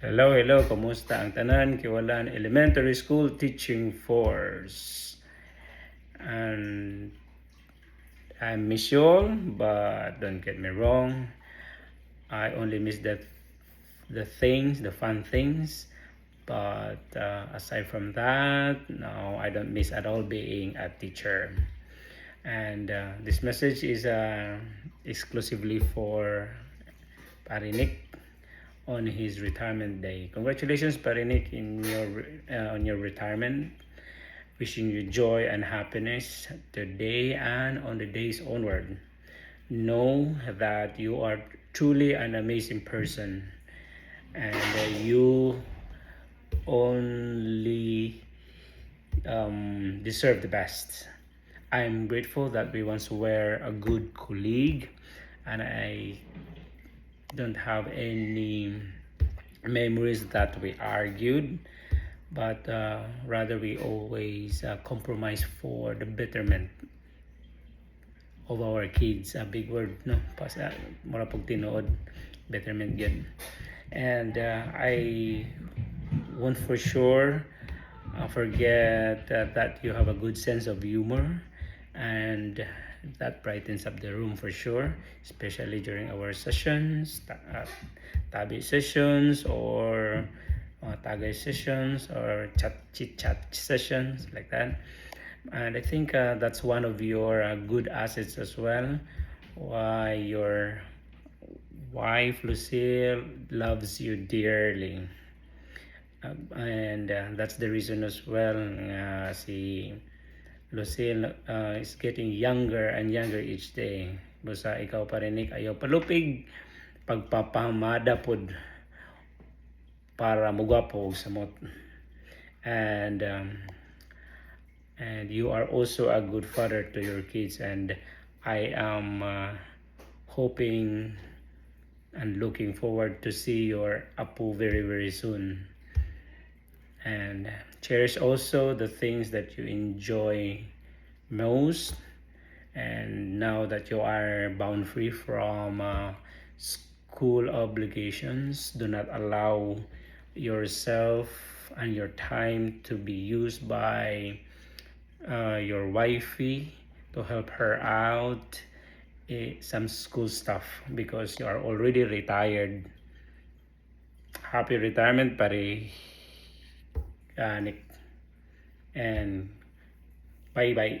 Hello, hello, kumusta ang tanan? Kiwalan Elementary School Teaching Force. And I miss you all, but don't get me wrong. I only miss the fun things. But aside from that, no, I don't miss at all being a teacher. And this message is exclusively for Parinik on his retirement day. Congratulations, Parinik, on your retirement. Wishing you joy and happiness today and on the days onward. Know that you are truly an amazing person, and you only deserve the best. I am grateful that we once were a good colleague, and I don't have any memories that we argued, but rather we always compromise for the betterment of our kids. A big word, no? Mura pag tinuod, betterment yun. And I won't for sure forget that you have a good sense of humor, and that brightens up the room for sure, especially during our sessions, tabi sessions, or tagay sessions, or chit chat sessions like that. And I think that's one of your good assets as well, why your wife Lucille loves you dearly. And that's the reason as well si Lucille is getting younger and younger each day. Basta ikaw Parinik, ayaw palupig, pagpapamada pod para mugwapo og samot. And you are also a good father to your kids, and I am hoping and looking forward to see your apu very very soon. And cherish also the things that you enjoy most, and now that you are bound free from school obligations, do not allow yourself and your time to be used by your wifey to help her out some school stuff, because you are already retired. Happy retirement, pare Nick, and bye bye.